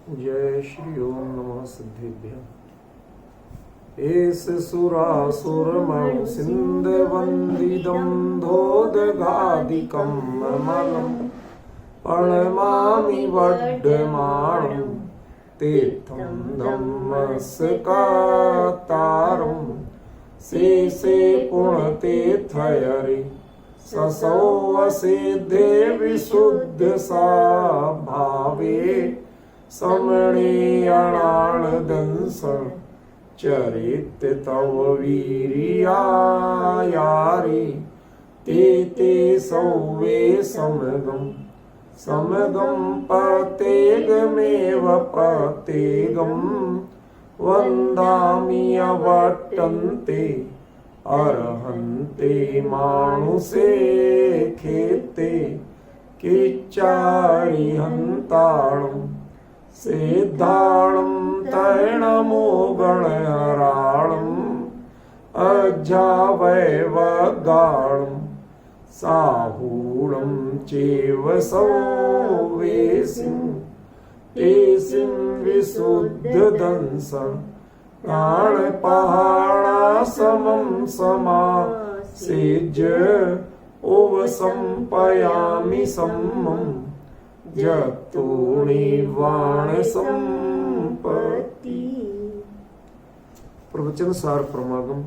जय श्री ओम नमः सिद्धेभ्यः। एस सुरासुरमणु सिंध वंदिदं धोदगादिकं ममलं प्रणमामि वड्डमाणं तीर्थं धम्मस्कातारं शेषे पुण्यतीर्थयरि ससौ वसिद्धे विशुद्ध सा भावे समणीयणानदंस चरित तव वीर्यायारि ते सौवे समगम पतेगमेव पतेगम वन्दामि अवट्टन्ते अर्हन्ते मानुषे खेते किच्चारिहन्ताणम् सिद्धाणं तैणमोगणराणम् अज्जावैवगाणं साहूणं चैव सौवेसिं तेसिं विशुद्धदंस प्राणपहाणासमं समासेज्य ओवसंपयामि सम्मम् जतो निर्वाण संपत्ति। प्रवचन सार परमागम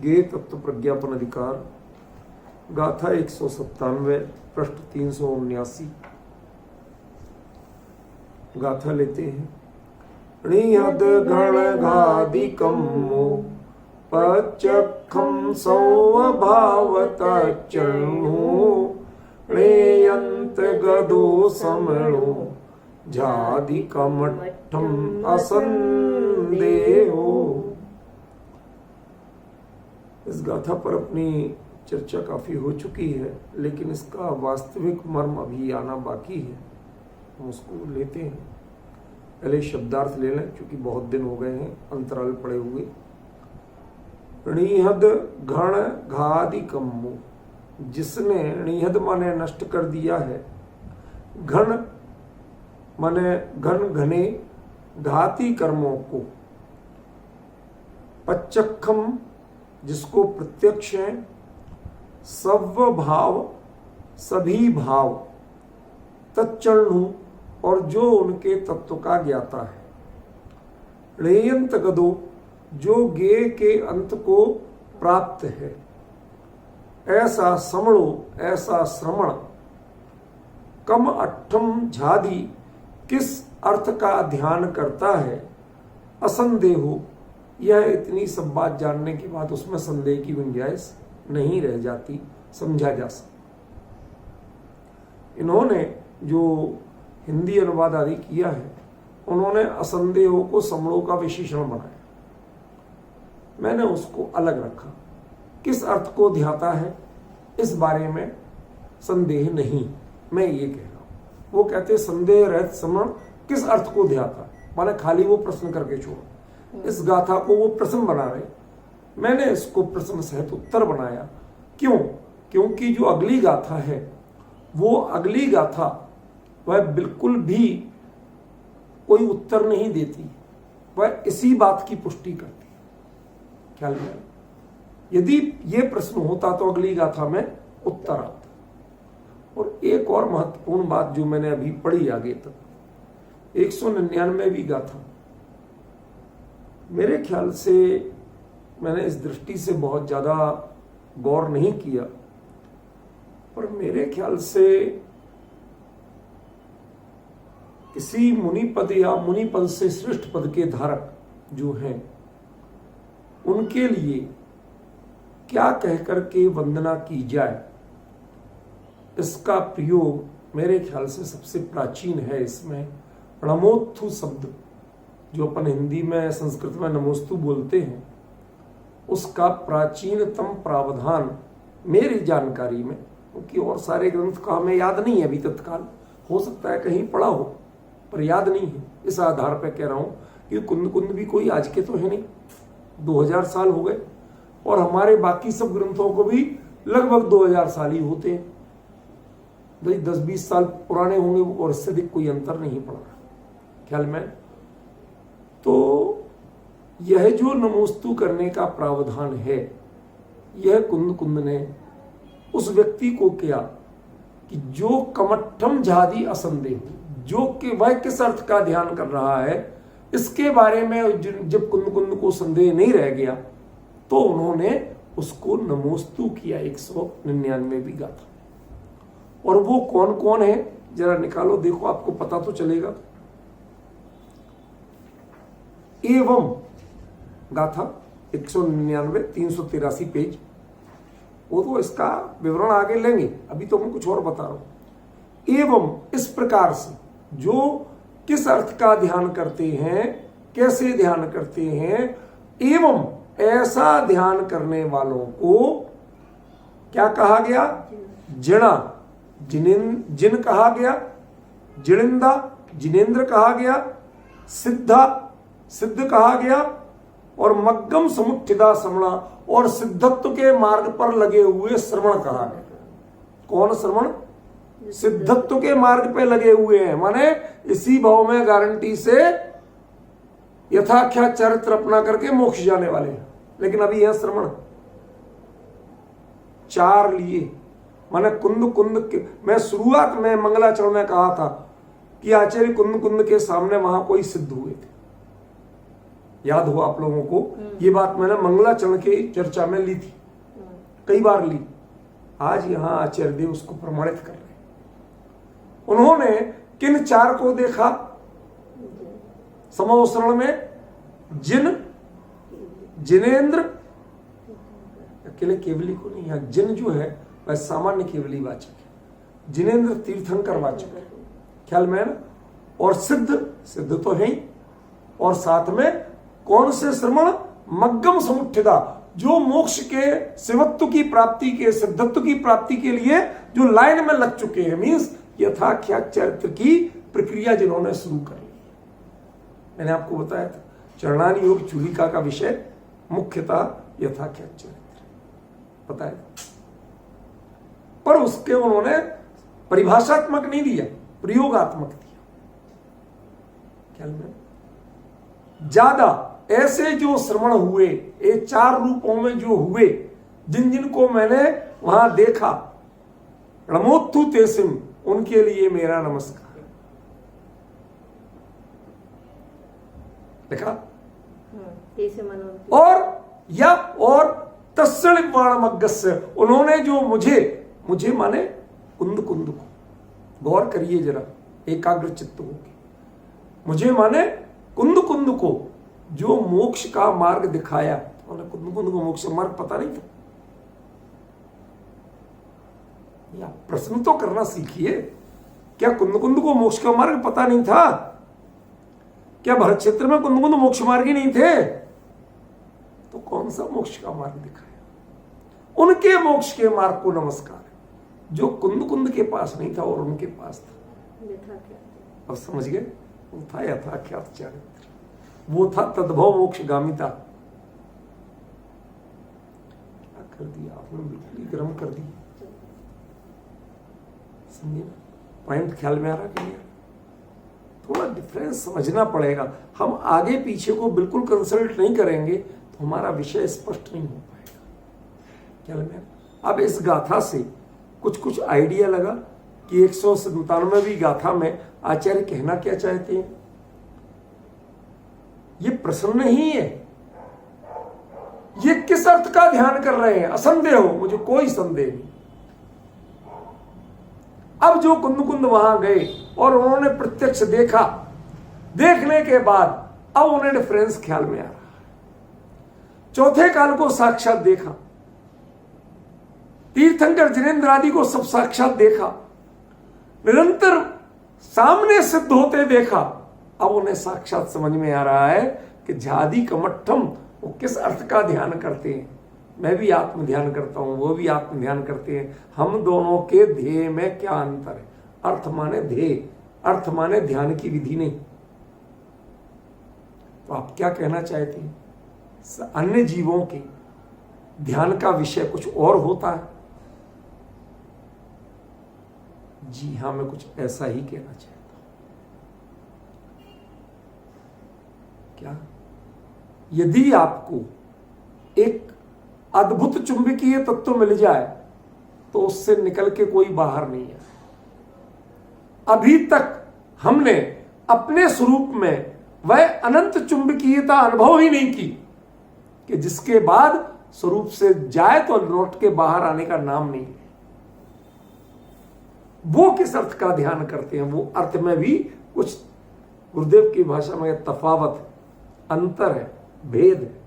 गे तत्व प्रज्ञापन अधिकार गाथा 197 पृष्ठ 379। गाथा लेते हैं। णिहद गण घादिकं पचखं सौभावत चरणो णेयंत गदो समणो झादिकमठ्ठम असंदेहो। इस गाथा पर अपनी चर्चा काफी हो चुकी है, लेकिन इसका वास्तविक मर्म अभी आना बाकी है। हम उसको लेते हैं। पहले शब्दार्थ ले लें, क्योंकि बहुत दिन हो गए हैं अंतराल पड़े हुए। णिहद घण घादिकम्मो, जिसने णिहद माने नष्ट कर दिया है, घन माने घन घने घाती कर्मों को, पच्चखम जिसको प्रत्यक्ष है, सव भाव सभी भाव, तच्चरणु और जो उनके तत्व का ज्ञाता है, णेयंत गदो जो गे के अंत को प्राप्त है, ऐसा समणो ऐसा श्रमण, कम अट्ठम झादी किस अर्थ का ध्यान करता है, असंदेहो यह इतनी सब बात जानने के बाद उसमें संदेह की गुंजाइश नहीं रह जाती, समझा जा सकता। इन्होंने जो हिंदी अनुवाद आदि किया है, उन्होंने असंदेहो को समणों का विशेषण बनाया, मैंने उसको अलग रखा। किस अर्थ को ध्याता है इस बारे में संदेह नहीं, मैं ये कह रहा हूं। वो कहते संदेह रहित समण किस अर्थ को ध्याता, माने खाली वो प्रश्न करके छोड़ो। इस गाथा को वो प्रश्न बना रहे, मैंने इसको प्रश्न सहित उत्तर बनाया। क्यों? क्योंकि जो अगली गाथा है, वो अगली गाथा वह बिल्कुल भी कोई उत्तर नहीं देती, वह इसी बात की पुष्टि करती है। ख्याल में यदि ये प्रश्न होता तो अगली गाथा में उत्तर आता। और एक और महत्वपूर्ण बात जो मैंने अभी पढ़ी आगे तक, 199वीं गाथा, मेरे ख्याल से मैंने इस दृष्टि से बहुत ज्यादा गौर नहीं किया, पर मेरे ख्याल से किसी मुनि पद या मुनि पद से श्रेष्ठ पद के धारक जो हैं, उनके लिए क्या कहकर के वंदना की जाए, इसका प्रयोग मेरे ख्याल से सबसे प्राचीन है। इसमें नमोत्थु शब्द जो अपन हिंदी में संस्कृत में नमोस्तु बोलते हैं, उसका प्राचीनतम प्रावधान मेरी जानकारी में, क्योंकि और सारे ग्रंथ का हमें याद नहीं है अभी तत्काल, हो सकता है कहीं पढ़ा हो पर याद नहीं है, इस आधार पर कह रहा हूं कि कुंद भी कोई आज के तो है नहीं, 2000 साल हो गए, और हमारे बाकी सब ग्रंथों को भी लगभग 2000 साल ही होते हैं। भाई 10-20 साल पुराने होंगे और इससे अधिक कोई अंतर नहीं पड़ रहा। ख्याल में। तो यह जो नमोस्तु करने का प्रावधान है, यह कुंद कुंद ने उस व्यक्ति को किया कि जो कमट्ठम जादी असंदेह, जो कि वह किस अर्थ का ध्यान कर रहा है इसके बारे में जब कुंद कुंद को संदेह नहीं रह गया तो उन्होंने उसको नमोस्तु किया 199 भी गाथा। और वो कौन कौन है जरा निकालो, देखो आपको पता तो चलेगा। एवं गाथा 199 383 पेज, वो तो इसका विवरण आगे लेंगे, अभी तो मैं कुछ और बता रहा हूं। एवं इस प्रकार से जो किस अर्थ का ध्यान करते हैं, कैसे ध्यान करते हैं, एवं ऐसा ध्यान करने वालों को क्या कहा गया? जिणा, जिन कहा गया, जिणिंदा, जिनेन्द्र कहा गया, सिद्धा, सिद्ध कहा गया, और मग्गम समुत्थिदा श्रवणा, और सिद्धत्व के मार्ग पर लगे हुए श्रवण कहा गया। कौन श्रवण? सिद्धत्व के मार्ग पे लगे हुए हैं, माने इसी भाव में गारंटी से यथाख्या चरित्र अपना करके मोक्ष जाने वाले हैं। लेकिन अभी यह श्रवण 4 लिए, माने कुंद कुंद के, मैं शुरुआत में मंगलाचरण में कहा था कि आचार्य कुंद कुंद के सामने वहां कोई सिद्ध हुए थे, याद हो आप लोगों को? ये बात मैंने मंगलाचरण की चर्चा में ली थी, कई बार ली। आज यहां आचार्य देव उसको प्रमाणित कर रहे हैं। उन्होंने किन 4 को देखा समोसरण में? जिन, जिनेन्द्र, अकेले केवली को नहीं, यहां जिन जो है वह सामान्य केवली वाचक है, जिनेन्द्र तीर्थंकर वाचक है, ख्याल में है ना। और सिद्ध, सिद्ध तो है ही, और साथ में कौन से श्रवण? मग्गम समुत्थिदा, जो मोक्ष के शिवत्व की प्राप्ति के, सिद्धत्व की प्राप्ति के लिए जो लाइन में लग चुके हैं, मीन्स यथाख्या चरित्र की प्रक्रिया जिन्होंने शुरू कर ली। मैंने आपको बताया था चरणानी योग चूलिका का विषय मुख्यतः यथाख्या चरित्र, पता है, पर उसके उन्होंने परिभाषात्मक नहीं दिया, प्रयोगात्मक दिया। ख्याल में ज्यादा ऐसे जो श्रवण हुए, ये 4 रूपों में जो हुए, जिन जिनको मैंने वहां देखा, रमोत्थु तेसिम, उनके लिए मेरा नमस्कार। देखा? और तस्सण वाणमग्गस्य, उन्होंने जो मुझे माने कुंद कुंद को, गौर करिए जरा एकाग्र चित्त होके, मुझे माने कुंद कुंद को जो मोक्ष का मार्ग दिखाया, उन्हें कुंद कुंद को मोक्ष मार्ग पता नहीं था। या प्रश्न तो करना सीखिए, क्या कुंद कुंद को मोक्ष का मार्ग पता नहीं था? क्या भरत क्षेत्र में कुंद कुंद मोक्ष मार्ग ही नहीं थे? तो कौन सा मोक्ष का मार्ग दिखाया? उनके मोक्ष के मार्ग को नमस्कार है, जो कुंद कुंद के पास नहीं था और उनके पास था। अब समझ गए? वो था यथाख्यात चरित्र, वो था तद्भव मोक्षगामिता। क्या कर दिया आपने? बिल्कुल ही गर्म कर दिया। समझे? पॉइंट ख्याल में आ रहा कि नहीं? थोड़ा डिफरेंस समझना पड़ेगा। हम आगे पीछे को बिल्कुल कंसल्ट नहीं करेंगे तो हमारा विषय स्पष्ट नहीं हो पाएगा। ख्याल में? अब इस गाथा से कुछ आइडिया लगा कि 197वीं गाथा में आचार्य कहना क्या चाहते हैं। ये प्रश्न नहीं है, ये किस अर्थ का ध्यान कर रहे हैं, असंदेह हो, मुझे कोई संदेह नहीं। अब जो कुंद कुंद वहां गए और उन्होंने प्रत्यक्ष देखा, देखने के बाद अब उन्हें डिफरेंस ख्याल में आ रहा है। चौथे काल को साक्षात देखा, तीर्थंकर जिनेन्द्र आदि को सब साक्षात देखा, निरंतर सामने सिद्ध होते देखा। अब उन्हें साक्षात समझ में आ रहा है कि जादी कमट्ठम वो किस अर्थ का ध्यान करते हैं। मैं भी आत्म ध्यान करता हूं, वो भी आत्म ध्यान करते हैं। हम दोनों के ध्येय में क्या अंतर है? अर्थ माने ध्येय, अर्थ माने ध्यान की विधि नहीं। तो आप क्या कहना चाहते हैं? अन्य जीवों के ध्यान का विषय कुछ और होता है? जी हां, मैं कुछ ऐसा ही कहना चाहता हूं। क्या यदि आपको एक अद्भुत चुंबकीय तत्व मिल जाए तो उससे निकल के कोई बाहर नहीं है। अभी तक हमने अपने स्वरूप में वह अनंत चुंबकीयता अनुभव ही नहीं की कि जिसके बाद स्वरूप से जाए तो लौट के बाहर आने का नाम नहीं है। वो किस अर्थ का ध्यान करते हैं, वो अर्थ में भी कुछ गुरुदेव की भाषा में तफावत, अंतर है, भेद है।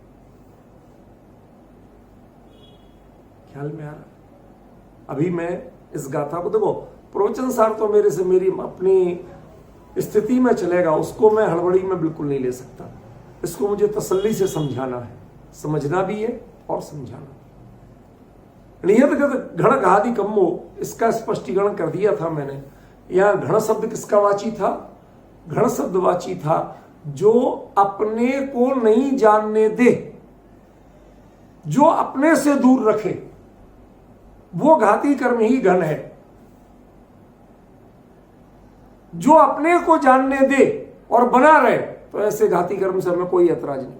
ख्याल में आ रहा? अभी मैं इस गाथा को देखो, प्रवचन सार तो मेरे से मेरी अपनी स्थिति में चलेगा, उसको मैं हड़बड़ी में बिल्कुल नहीं ले सकता। इसको मुझे तसल्ली से समझाना है, समझना भी है और समझाना। नियत घण घादि कम्मो, इसका स्पष्टीकरण कर दिया था मैंने। यहां घण शब्द किसका वाची था? घण शब्द वाची था जो अपने को नहीं जानने दे, जो अपने से दूर रखे, वो घाती कर्म ही घन है। जो अपने को जानने दे और बना रहे, तो ऐसे घाती कर्म से हमें कोई ऐतराज नहीं।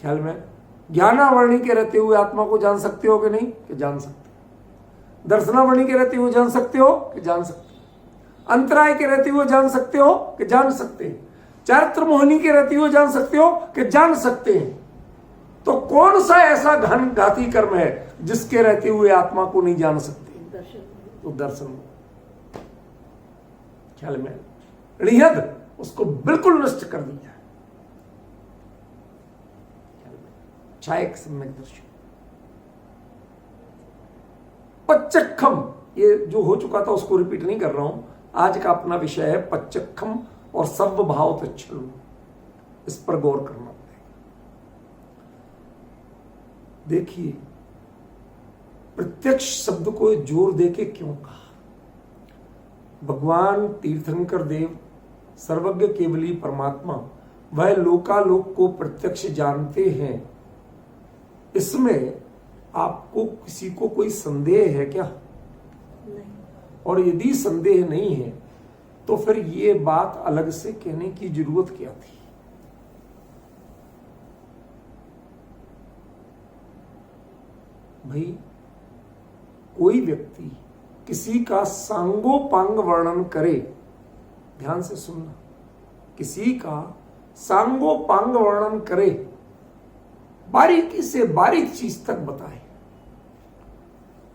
ख्याल में? ज्ञानावरणी के रहते हुए आत्मा को जान सकते हो कि नहीं? कि जान सकते। दर्शनावरणी के रहते हुए जान सकते हो कि जान सकते। अंतराय के रहते हुए जान सकते हो कि जान सकते हैं। चारित्र मोहिनी के रहते हुए जान सकते हो कि जान सकते हैं। तो कौन सा ऐसा घन घाती कर्म है जिसके रहते हुए आत्मा को नहीं जान सकते? तो दर्शन। ख्याल में? ऋहद उसको बिल्कुल नष्ट कर दिया। छायक सम्यक दर्शन। पच्चखम, ये जो हो चुका था उसको रिपीट नहीं कर रहा हूं। आज का अपना विषय है पच्चखम और सर्व भाव तच्छलु। इस पर गौर करना पड़ेगा। देखिए, प्रत्यक्ष शब्द को जोर देके क्यों कहा? भगवान तीर्थंकर देव सर्वज्ञ केवली परमात्मा, वह लोकालोक को प्रत्यक्ष जानते हैं। इसमें आपको किसी को कोई संदेह है क्या? नहीं। और यदि संदेह नहीं है तो फिर ये बात अलग से कहने की जरूरत क्या थी? भाई, कोई व्यक्ति किसी का सांगोपांग वर्णन करे, ध्यान से सुनना, किसी का सांगोपांग वर्णन करे, बारीकी से बारीक चीज तक बताए,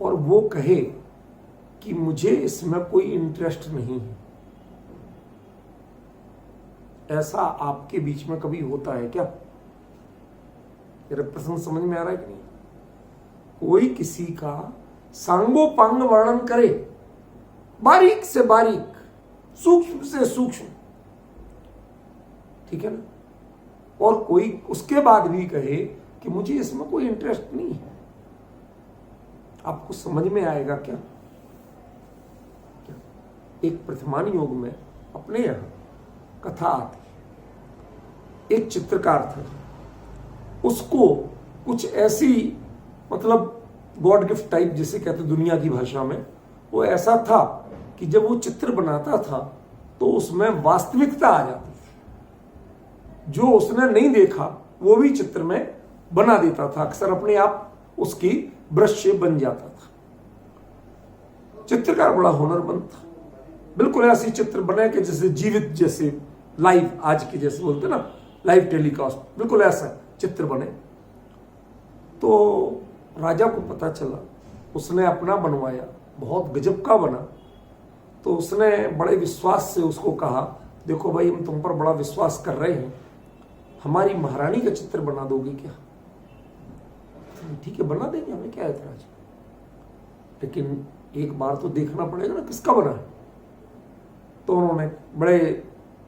और वो कहे कि मुझे इसमें कोई इंटरेस्ट नहीं है, ऐसा आपके बीच में कभी होता है क्या? मेरा प्रश्न समझ में आ रहा है कि नहीं? कोई किसी का सांगोपांग वर्णन करे, बारीक से बारीक, सूक्ष्म से सूक्ष्म, ठीक है ना, और कोई उसके बाद भी कहे कि मुझे इसमें कोई इंटरेस्ट नहीं है, आपको समझ में आएगा क्या? एक प्रतिमान योग में अपने यहां कथा आती है। एक चित्रकार था, उसको कुछ ऐसी, मतलब गॉड गिफ्ट टाइप जिसे कहते दुनिया की भाषा में, वो ऐसा था कि जब वो चित्र बनाता था तो उसमें वास्तविकता आ जाती थी। जो उसने नहीं देखा वो भी चित्र में बना देता था, अक्सर अपने आप उसकी ब्रश से बन जाता था। चित्रकार बड़ा हुनरमंद था। बिल्कुल ऐसी चित्र बने कि जैसे जीवित, जैसे लाइव, आज के जैसे बोलते ना लाइव टेलीकास्ट, बिल्कुल ऐसा चित्र बने। तो राजा को पता चला, उसने अपना बनवाया, बहुत गजब का बना। तो उसने बड़े विश्वास से उसको कहा, देखो भाई, हम तुम पर बड़ा विश्वास कर रहे हैं, हमारी महारानी का चित्र बना दोगे क्या? ठीक है, बना देंगे, हमें क्या ऐतराज, लेकिन एक बार तो देखना पड़ेगा ना किसका बना है। तो उन्होंने बड़े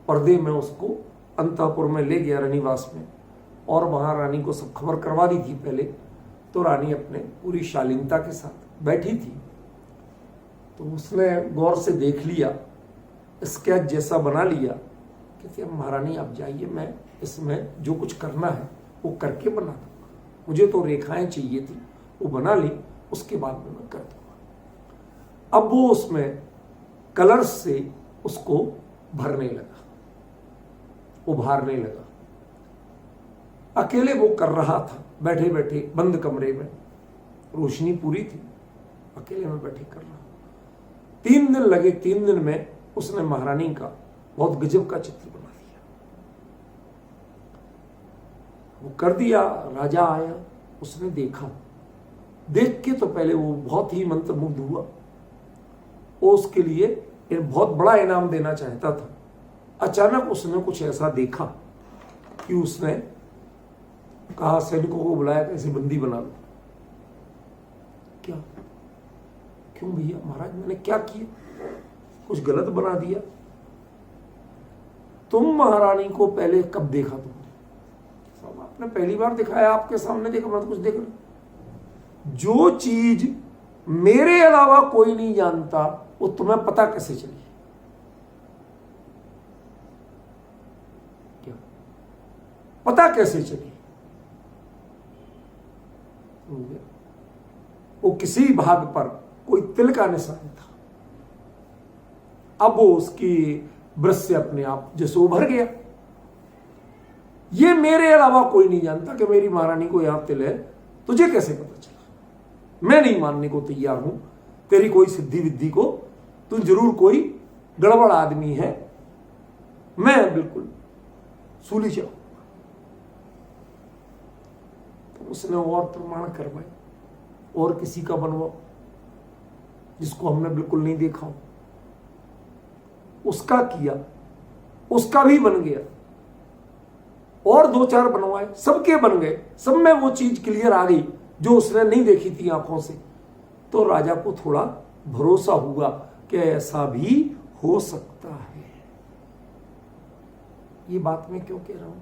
पर्दे में उसको अंतःपुर में ले गया, रानीवास में, और वहां रानी को सब खबर करवा दी थी पहले। तो रानी अपने पूरी शालीनता के साथ बैठी थी। तो उसने गौर से देख लिया, स्केच जैसा बना लिया। कहती है, महारानी आप जाइए, मैं इसमें जो कुछ करना है वो करके बना दूंगा, मुझे तो रेखाएं चाहिए थी, वो बना ली, उसके बाद में मैं कर दूंगा। अब वो उसमें कलर्स से उसको भरने लगा। उभारने लगा। अकेले वो कर रहा था, बैठे बैठे बंद कमरे में, रोशनी पूरी थी, अकेले में बैठे कर रहा। 3 दिन लगे, 3 दिन में उसने महारानी का बहुत गजब का चित्र बना दिया। वो कर दिया, राजा आया, उसने देखा, देख के तो पहले वो बहुत ही मंत्रमुग्ध हुआ। वो उसके लिए बहुत बड़ा इनाम देना चाहता था। अचानक उसने कुछ ऐसा देखा कि उसने कहा, सैनिकों को बुलाया, कैसे बंदी बना लो। क्या? क्यों भैया? महाराज मैंने क्या किया? कुछ गलत बना दिया? तुम महारानी को पहले कब देखा? तुमने? आपने पहली बार दिखाया, आपके सामने देखा, मैं तो कुछ देख रहा। जो चीज मेरे अलावा कोई नहीं जानता वो तुम्हें पता कैसे चली? क्या पता कैसे चली? वो किसी भाग पर कोई तिल का निशान था, अब वो उसकी ब्रश से अपने आप जैसे उभर गया। ये मेरे अलावा कोई नहीं जानता कि मेरी महारानी को यहां तिल है, तुझे कैसे पता चला? मैं नहीं मानने को तैयार हूं तेरी कोई सिद्धि विद्धि को, तू जरूर कोई गड़बड़ आदमी है, मैं बिल्कुल सूली जाऊं। तो उसने और प्रमाण करवाए, और किसी का बनवाओ जिसको हमने बिल्कुल नहीं देखा हो। उसका किया, उसका भी बन गया, और 2-4 बनवाए, सबके बन गए, सब में वो चीज क्लियर आ गई जो उसने नहीं देखी थी आंखों से। तो राजा को थोड़ा भरोसा हुआ कि ऐसा भी हो सकता है। ये बात मैं क्यों कह रहा हूं?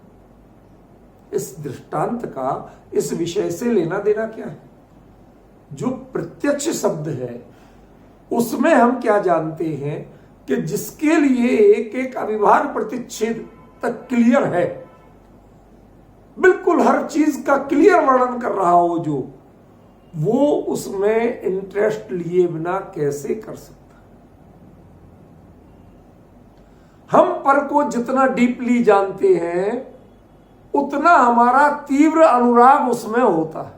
इस दृष्टांत का इस विषय से लेना देना क्या है? जो प्रत्यक्ष शब्द है उसमें हम क्या जानते हैं कि जिसके लिए एक एक अविभाज्य प्रतिच्छेद तक क्लियर है, बिल्कुल हर चीज का क्लियर वर्णन कर रहा हो, जो वो उसमें इंटरेस्ट लिए बिना कैसे कर सकता? हम पर को जितना डीपली जानते हैं उतना हमारा तीव्र अनुराग उसमें होता है,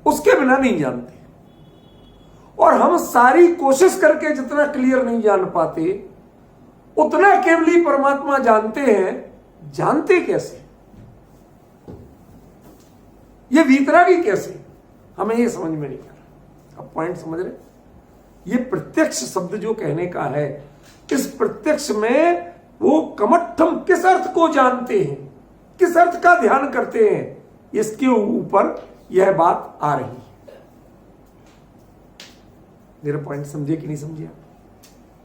उसके बिना नहीं जानते। और हम सारी कोशिश करके जितना क्लियर नहीं जान पाते उतना केवली परमात्मा जानते हैं। जानते कैसे? ये वीतरागी कैसे? हमें ये समझ में नहीं आ रहा। अब पॉइंट समझ रहे? ये प्रत्यक्ष शब्द जो कहने का है, इस प्रत्यक्ष में वो कमट्ठम किस अर्थ को जानते हैं, किस अर्थ का ध्यान करते हैं, इसके ऊपर यह बात आ रही है। मेरा पॉइंट समझे कि नहीं समझे?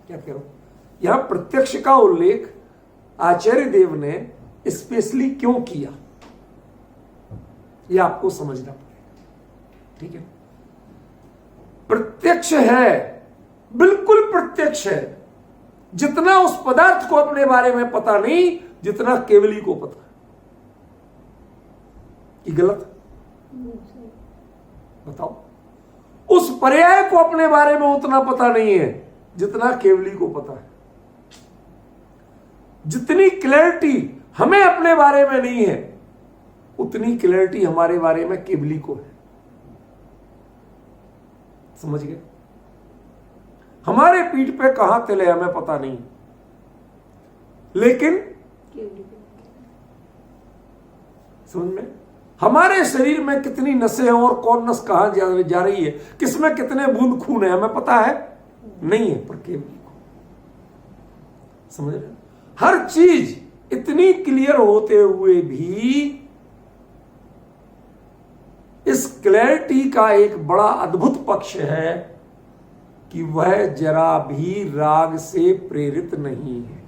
क्या कह रहा हूं? यहां प्रत्यक्ष का उल्लेख आचार्य देव ने स्पेशली क्यों किया, यह आपको समझना पड़ेगा। ठीक है? प्रत्यक्ष है, बिल्कुल प्रत्यक्ष है, जितना उस पदार्थ को अपने बारे में पता नहीं जितना केवली को पता। कि गलत? बताओ। उस पर्याय को अपने बारे में उतना पता नहीं है जितना केवली को पता है। जितनी क्लैरिटी हमें अपने बारे में नहीं है उतनी क्लैरिटी हमारे बारे में केवली को है। समझ गए? हमारे पीठ पे कहां तिल है हमें पता नहीं, लेकिन समझ में हमारे शरीर में कितनी नसें हैं और कौन नस कहां जा रही है, किसमें कितने बूंद खून है हमें पता है नहीं है, पर केवली को। समझ रहे? हर चीज इतनी क्लियर होते हुए भी इस क्लैरिटी का एक बड़ा अद्भुत पक्ष है कि वह जरा भी राग से प्रेरित नहीं है,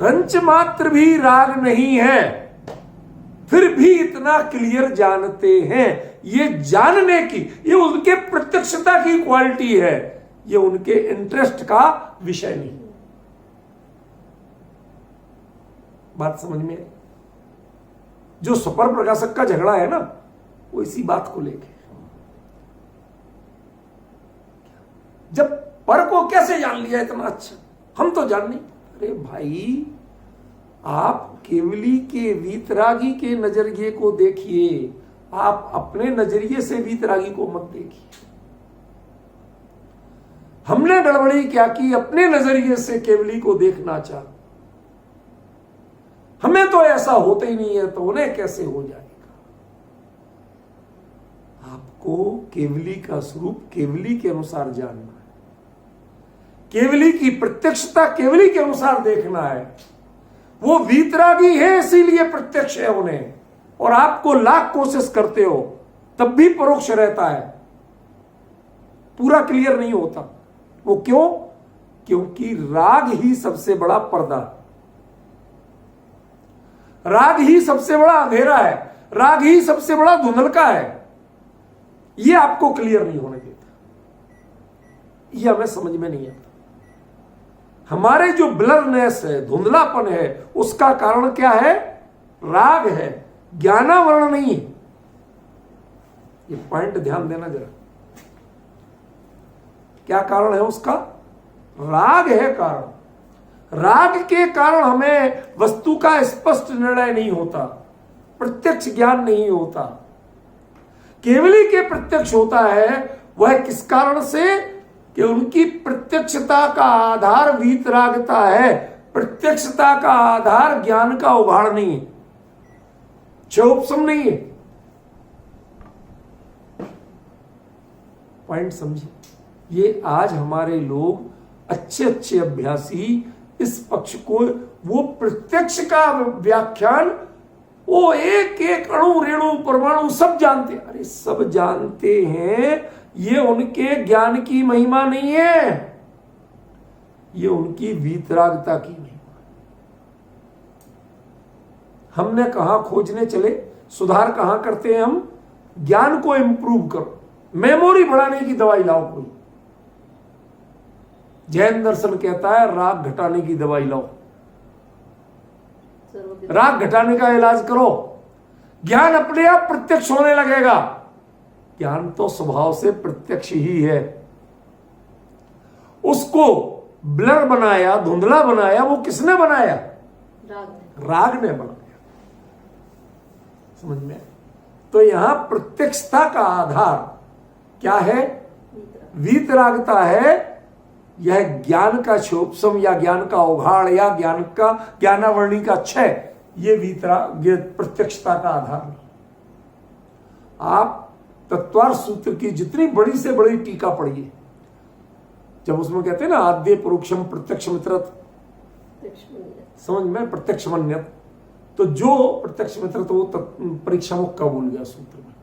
रंच मात्र भी राग नहीं है, फिर भी इतना क्लियर जानते हैं। ये जानने की, ये उनके प्रत्यक्षता की क्वालिटी है, ये उनके इंटरेस्ट का विषय नहीं। बात समझ में? जो सुपर प्रकाशक का झगड़ा है ना, वो इसी बात को लेके। जब पर को कैसे जान लिया इतना अच्छा, हम तो जान नहीं। अरे भाई, आप केवली के वीतरागी के नजरिए को देखिए, आप अपने नजरिए से वीतरागी को मत देखिए। हमने गड़बड़ी क्या की, अपने नजरिए से केवली को देखना चाहा। हमें तो ऐसा होता ही नहीं है, तो उन्हें कैसे हो जाएगा। आपको केवली का स्वरूप केवली के अनुसार जानना है, केवली की प्रत्यक्षता केवली के अनुसार देखना है। वो वीतरागी है इसीलिए प्रत्यक्ष है उन्हें, और आपको लाख कोशिश करते हो तब भी परोक्ष रहता है, पूरा क्लियर नहीं होता। वो क्यों? क्योंकि राग ही सबसे बड़ा पर्दा, राग ही सबसे बड़ा अंधेरा है, राग ही सबसे बड़ा धुंधलका है। ये आपको क्लियर नहीं होने देता, ये हमें समझ में नहीं आता। हमारे जो ब्लरनेस है, धुंधलापन है, उसका कारण क्या है? राग है, ज्ञानावरण नहीं है। ये पॉइंट ध्यान देना जरा। क्या कारण है उसका? राग है कारण। राग के कारण हमें वस्तु का स्पष्ट निर्णय नहीं होता, प्रत्यक्ष ज्ञान नहीं होता। केवली के प्रत्यक्ष होता है, वह किस कारण से? कि उनकी प्रत्यक्षता का आधार वीतरागता है, प्रत्यक्षता का आधार ज्ञान का उघाड़ नहीं है, क्षोभसम नहीं है। पॉइंट समझिए। ये आज हमारे लोग अच्छे अच्छे अभ्यासी इस पक्ष को, वो प्रत्यक्ष का व्याख्यान, वो एक एक अणु रेणु परमाणु सब जानते हैं। अरे सब जानते हैं, ये उनके ज्ञान की महिमा नहीं है, ये उनकी वीतरागता की महिमा। हमने कहां खोजने चले, सुधार कहां करते हैं हम? ज्ञान को इंप्रूव करो, मेमोरी बढ़ाने की दवाई लाओ कोई। जैन दर्शन कहता है राग घटाने की दवाई लाओ, राग घटाने का इलाज करो, ज्ञान अपने आप प्रत्यक्ष होने लगेगा। ज्ञान तो स्वभाव से प्रत्यक्ष ही है। उसको ब्लर बनाया, धुंधला बनाया, वो किसने बनाया? राग ने बनाया। समझ में? तो यहां प्रत्यक्षता का आधार क्या है? वीतरागता है। यह ज्ञान का क्षोभसम या ज्ञान का उघाड़ या ज्ञान का ज्ञानावरणी का क्षय, ये प्रत्यक्षता का आधार नहीं। आप तत्वार्थ सूत्र की जितनी बड़ी से बड़ी टीका पढ़िए, जब उसमें कहते हैं ना आद्य परोक्षम प्रत्यक्ष मित्रत, समझ में? प्रत्यक्ष मन्यत, तो जो प्रत्यक्ष मित्र, तो वो परीक्षा मुख का बोल गया सूत्र में,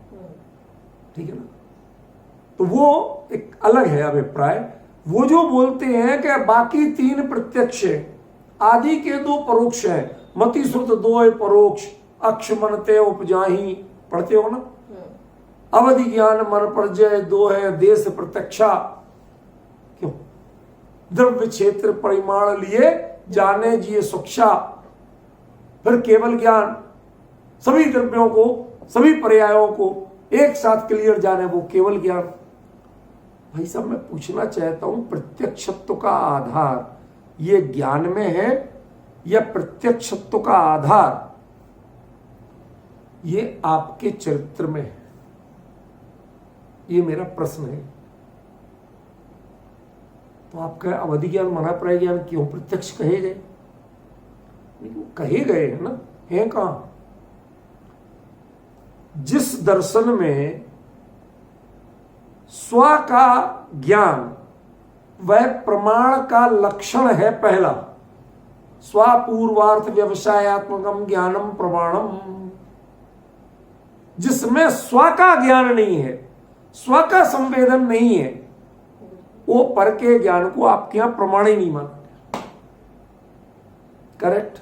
ठीक है ना? तो वो एक अलग है अभिप्राय। वो जो बोलते हैं कि बाकी तीन प्रत्यक्ष है, आदि के दो परोक्ष है, मति श्रुत दो है परोक्ष, अक्ष मनते उपजाही, पढ़ते हो ना? अवधि ज्ञान मन परजय दो है देश प्रत्यक्षा। क्यों? द्रव्य क्षेत्र परिमाण लिए जाने जिए सुक्षा। फिर केवल ज्ञान सभी द्रव्यों को, सभी पर्यायों को एक साथ क्लियर जाने, वो केवल ज्ञान। भाई साहब, मैं पूछना चाहता हूं, प्रत्यक्षत्व का आधार ये ज्ञान में है या प्रत्यक्षत्व का आधार ये आपके चरित्र में है? ये मेरा प्रश्न है। तो आपका अवधि ज्ञान, महाप्रलय ज्ञान क्यों प्रत्यक्ष कहे गए? कहे गए है ना, है कहां? जिस दर्शन में स्व का ज्ञान वह प्रमाण का लक्षण है पहला, स्वपूर्वार्थ व्यवसायत्मकम ज्ञानम प्रमाणम, जिसमें स्व का ज्ञान नहीं है, स्व का संवेदन नहीं है, वो पर के ज्ञान को आपके यहां प्रमाण ही नहीं मानते। करेक्ट?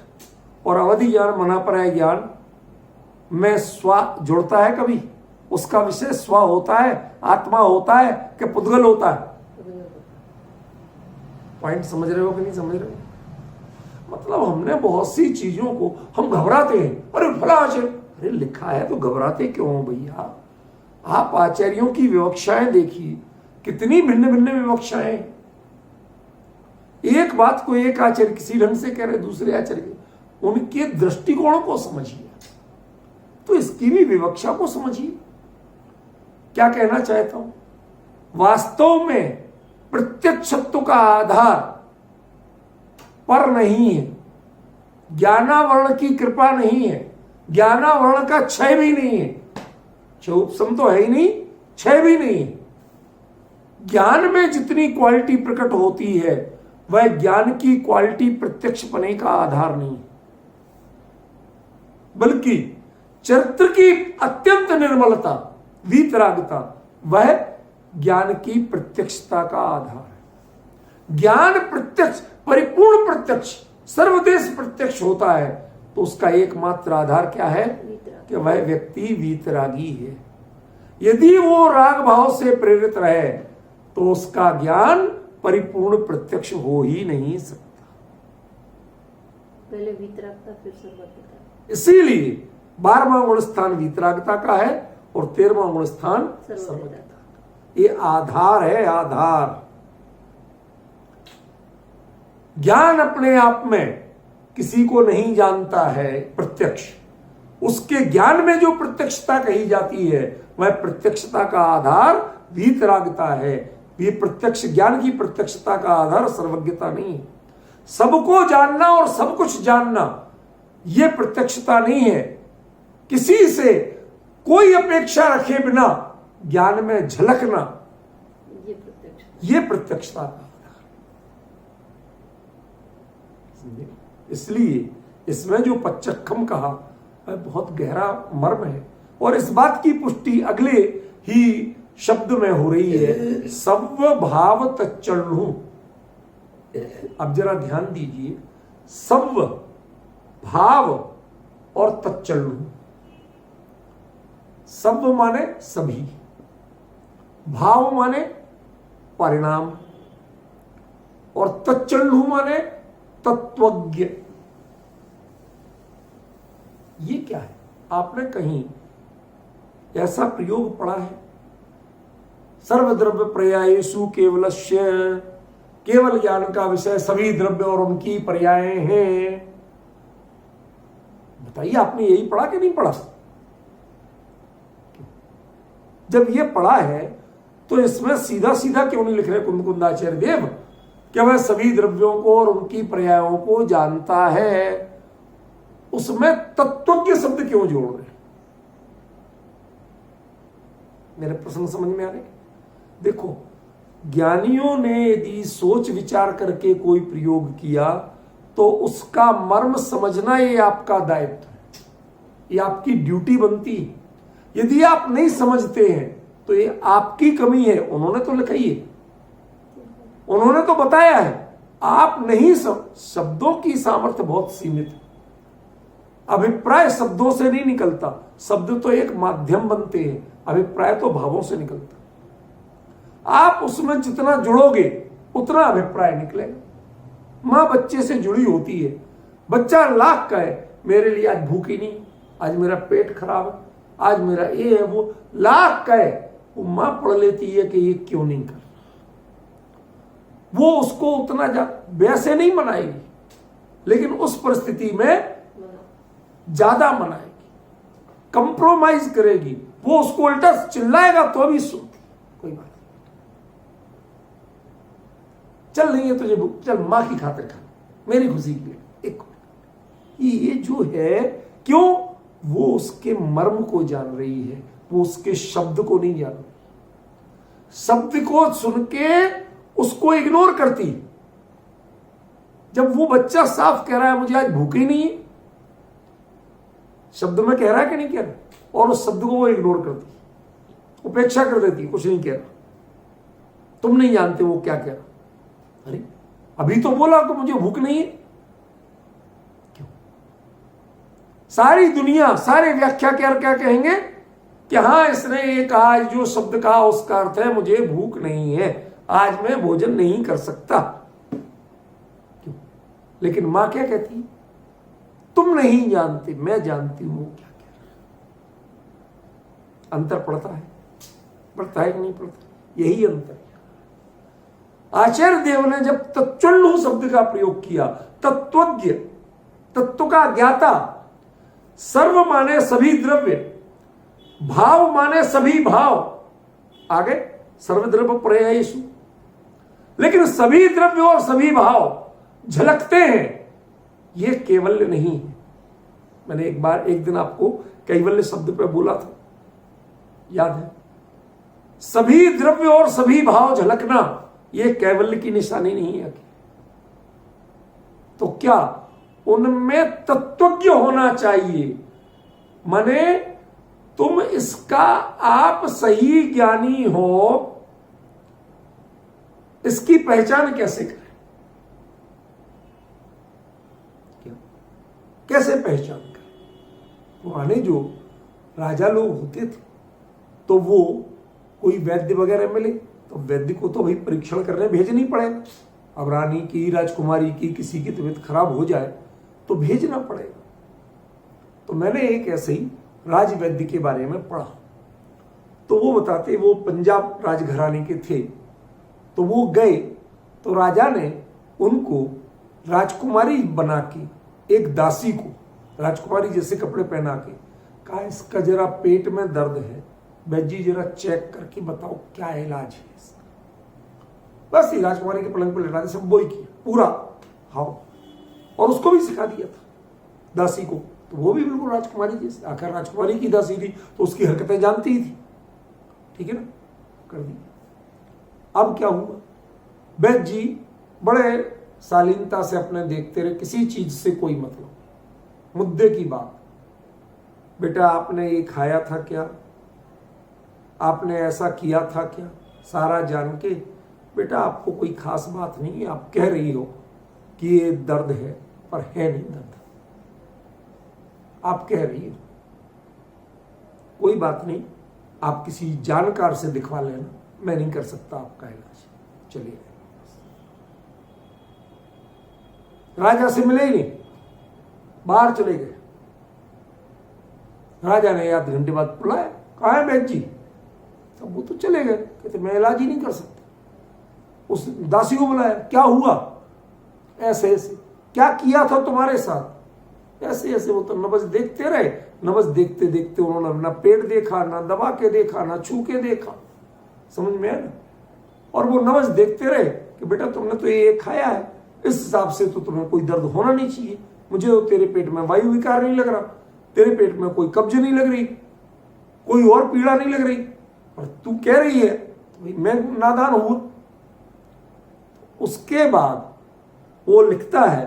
और अवधि ज्ञान, मनापराय ज्ञान में स्व जुड़ता है कभी? उसका विषय स्व होता है, आत्मा होता है कि पुद्गल होता है? पॉइंट समझ रहे हो कि नहीं समझ रहे हो? मतलब हमने बहुत सी चीजों को हम घबराते हैं, अरे फला आचार्य, अरे लिखा है तो घबराते क्यों हो भैया? आप आचार्यों की विवक्षाएं देखिए, कितनी भिन्न भिन्न विवक्षाएं। एक बात को एक आचार्य किसी ढंग से कह रहे, दूसरे आचार्य उनके दृष्टिकोण को समझिए, तो इसकी भी विवक्षा को समझिए। क्या कहना चाहता हूं, वास्तव में प्रत्यक्षत्व का आधार पर नहीं है, ज्ञानावरण की कृपा नहीं है, ज्ञानावरण का क्षय भी नहीं है, उपशम तो है ही नहीं, क्षय भी नहीं है। ज्ञान में जितनी क्वालिटी प्रकट होती है वह ज्ञान की क्वालिटी प्रत्यक्ष पने का आधार नहीं है, बल्कि चरित्र की अत्यंत निर्मलता, वीतरागता, वह ज्ञान की प्रत्यक्षता का आधार है। ज्ञान प्रत्यक्ष, परिपूर्ण प्रत्यक्ष, सर्वदेश प्रत्यक्ष होता है तो उसका एकमात्र आधार क्या है कि वह व्यक्ति वीतरागी है। यदि वो राग भाव से प्रेरित रहे तो उसका ज्ञान परिपूर्ण प्रत्यक्ष हो ही नहीं सकता। पहले वीतरागता फिर सर्वज्ञता। इसीलिए 12वां गुण स्थान वीतरागता का है और 13वां गुण स्थान सर्वज्ञता। ये आधार है, आधार। ज्ञान अपने आप में किसी को नहीं जानता है प्रत्यक्ष, उसके ज्ञान में जो प्रत्यक्षता कही जाती है वह प्रत्यक्षता का आधार वीतरागता है। ये प्रत्यक्ष ज्ञान की प्रत्यक्षता का आधार सर्वज्ञता नहीं है। सबको जानना और सब कुछ जानना ये प्रत्यक्षता नहीं है। किसी से कोई अपेक्षा रखे बिना ज्ञान में झलकना, ये प्रत्यक्षता का आधार। इसलिए इसमें जो पच्चखम कहा वह बहुत गहरा मर्म है और इस बात की पुष्टि अगले ही शब्द में हो रही है, सव्व भाव तच्चण्णु। अब जरा ध्यान दीजिए, सव्व भाव और तच्चण्णु। सव्व माने सभी, भाव माने परिणाम और तच्चण्णु माने तत्वज्ञ। ये क्या है? आपने कहीं ऐसा प्रयोग पढ़ा है? सर्वद्रव्य पर्यायेषु केवलस्य, केवल ज्ञान का विषय सभी द्रव्य और उनकी पर्याय हैं। बताइए, आपने यही पढ़ा कि नहीं पढ़ा? जब ये पढ़ा है तो इसमें सीधा सीधा क्यों नहीं लिख रहे कुंदाचार्य देव कि वह सभी द्रव्यों को और उनकी पर्यायों को जानता है? उसमें तत्वज्ञ शब्द क्यों जोड़ रहे? मेरे प्रश्न समझ में आ रहे? देखो, ज्ञानियों ने यदि सोच विचार करके कोई प्रयोग किया तो उसका मर्म समझना ये आपका दायित्व है, ये आपकी ड्यूटी बनती है। यदि आप नहीं समझते हैं तो ये आपकी कमी है। उन्होंने तो लिखा ही है, उन्होंने तो बताया है, आप नहीं शब्दों की सामर्थ्य बहुत सीमित है। अभिप्राय शब्दों से नहीं निकलता, शब्द तो एक माध्यम बनते हैं, अभिप्राय तो भावों से निकलता। आप उसमें जितना जुड़ोगे उतना अभिप्राय निकलेगा। मां बच्चे से जुड़ी होती है, बच्चा लाख कहे मेरे लिए आज भूखी नहीं, आज मेरा पेट खराब है, आज मेरा ये है वो, लाख कहे, वो मां पढ़ लेती है कि ये क्यों नहीं कर। वो उसको उतना वैसे नहीं मनाएगी, लेकिन उस परिस्थिति में ज्यादा मनाएगी, कंप्रोमाइज करेगी। वो उसको उल्टा चिल्लाएगा तो भी सुनती, कोई बात चल नहीं है तुझे भूख, चल मां की खातिर खा, मेरी खुशी के लिए एक। ये जो है, क्यों? वो उसके मर्म को जान रही है, वो उसके शब्द को नहीं जान रही। शब्द को सुन के उसको इग्नोर करती। जब वो बच्चा साफ कह रहा है मुझे आज भूख ही नहीं है, शब्द में कह रहा है कि नहीं कह रहा, और उस शब्द को वो इग्नोर करती, उपेक्षा कर देती, कुछ नहीं कह रहा। तुम नहीं जानते वो क्या कह रहा। अरे अभी तो बोला कि मुझे भूख नहीं है। क्यों? सारी दुनिया, सारे व्याख्याकार क्या कहेंगे कि हाँ इसने ये कहा, जो शब्द कहा उसका अर्थ है मुझे भूख नहीं है, आज मैं भोजन नहीं कर सकता। क्यों? लेकिन मां क्या कहती है? तुम नहीं जानते, मैं जानती हूं क्या कह रहा। अंतर पड़ता है? पड़ता है कि नहीं पड़ता? यही अंतर है। आचार्य देव ने जब तत्वल्लु शब्द का प्रयोग किया, तत्वज्ञ, तत्व का ज्ञाता, सर्व माने सभी द्रव्य, भाव माने सभी भाव, आगे सर्वद्रव्य पर्यायेषु, लेकिन सभी द्रव्य और सभी भाव झलकते हैं, यह कैवल्य नहीं है। मैंने एक दिन आपको कैवल्य शब्द पे बोला था, याद है? सभी द्रव्य और सभी भाव झलकना यह कैवल्य की निशानी नहीं है। तो क्या उनमें तत्वज्ञ होना चाहिए, माने तुम इसका आप सही ज्ञानी हो, इसकी पहचान कैसे करें? कैसे पहचान करें? पुराने जो राजा लोग होते थे तो वो कोई वैद्य वगैरह मिले तो वैद्य को तो भाई परीक्षण करने भेजना ही पड़ेगा। अब रानी की, राजकुमारी की, किसी की तबीयत खराब हो जाए तो भेजना पड़ेगा। तो मैंने एक ऐसे ही राजवैद्य के बारे में पढ़ा, तो वो बताते, वो पंजाब राजघराने के थे, तो वो गए तो राजा ने उनको राजकुमारी बना के, एक दासी को राजकुमारी जैसे कपड़े पहना के कहा, इसका जरा पेट में दर्द है, वैद्य जी जरा चेक करके बताओ क्या इलाज है इसका। बस ही राजकुमारी के पलंग पर लेटा दे, सब वो ही किया पूरा। हाँ, और उसको भी सिखा दिया था दासी को, तो वो भी बिल्कुल राजकुमारी जैसे, आखिर राजकुमारी की दासी थी तो उसकी हरकतें जानती ही थी, ठीक है ना, कर दी। अब क्या हुआ, वैद्य जी बड़े शालीनता से अपने देखते रहे, किसी चीज से कोई मतलब, मुद्दे की बात, बेटा आपने ये खाया था क्या, आपने ऐसा किया था क्या, सारा जान के, बेटा आपको कोई खास बात नहीं है, आप कह रही हो कि ये दर्द है पर है नहीं दर्द, आप कह रही हो, कोई बात नहीं, आप किसी जानकार से दिखवा लेना, मैं नहीं कर सकता आपका इलाज, चलिए। राजा से मिले ही नहीं, बाहर चले गए। राजा ने आधे घंटे बाद बुलाया, कहाँ है वैद्य जी? तब वो तो चले गए, कहते मैं इलाज ही नहीं कर सकता। उस दासी को बुलाया, क्या हुआ? ऐसे ऐसे, क्या किया था तुम्हारे साथ? ऐसे ऐसे। वो तो नब्ज देखते रहे, नब्ज देखते देखते उन्होंने ना पेट देखा, ना दबा के देखा, ना छू के देखा, समझ में आया ना? और वो नब्ज देखते रहे कि बेटा तुमने तो ये खाया है, इस हिसाब से तो तुम्हें कोई दर्द होना नहीं चाहिए, मुझे तो तेरे पेट में वायु विकार नहीं लग रहा, तेरे पेट में कोई कब्ज नहीं लग रही, कोई और पीड़ा नहीं लग रही, और तू कह रही है तो मैं नादान हूं। उसके बाद वो लिखता है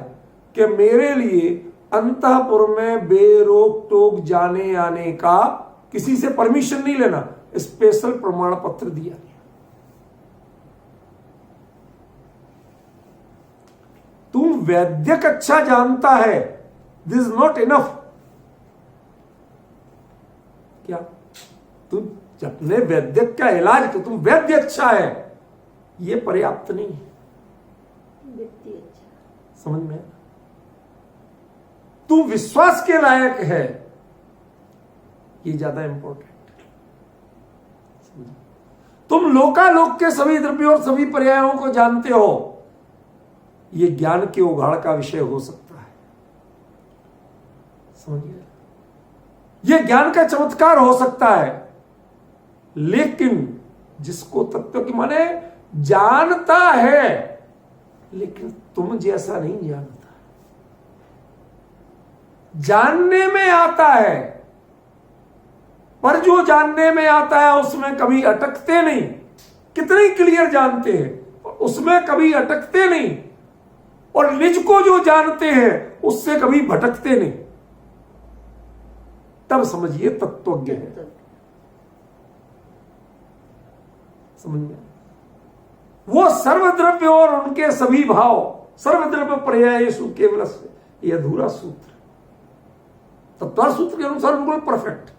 कि मेरे लिए अंतःपुर में बेरोक टोक जाने आने का किसी से परमिशन नहीं लेना, स्पेशल प्रमाण पत्र दिया गया। तुम वैद्यक अच्छा जानता है, दिस इज नॉट इनफ। क्या तुम अपने वैद्यक का इलाज कर, तुम वैद्य अच्छा है, यह पर्याप्त नहीं है, व्यक्ति अच्छा, समझ में? तुम विश्वास के लायक है, ये ज्यादा इंपॉर्टेंट। तुम लोकालोक के सभी द्रव्यों और सभी पर्यायों को जानते हो, ये ज्ञान के उघाड़ का विषय हो सकता है, समझिए? ये ज्ञान का चमत्कार हो सकता है, लेकिन जिसको तत्व की माने जानता है, लेकिन तुम जैसा नहीं जानता, जानने में आता है, पर जो जानने में आता है उसमें कभी अटकते नहीं। कितने क्लियर जानते हैं, उसमें कभी अटकते नहीं, और निज को जो जानते हैं उससे कभी भटकते नहीं, तब समझिए तत्वज्ञ है। समझ में? वो सर्वद्रव्य और उनके सभी भाव, सर्वद्रव्य पर्यायेषु केवलस्य, ये अधूरा सूत्र, तत्वार्थ सूत्र के अनुसार बिल्कुल परफेक्ट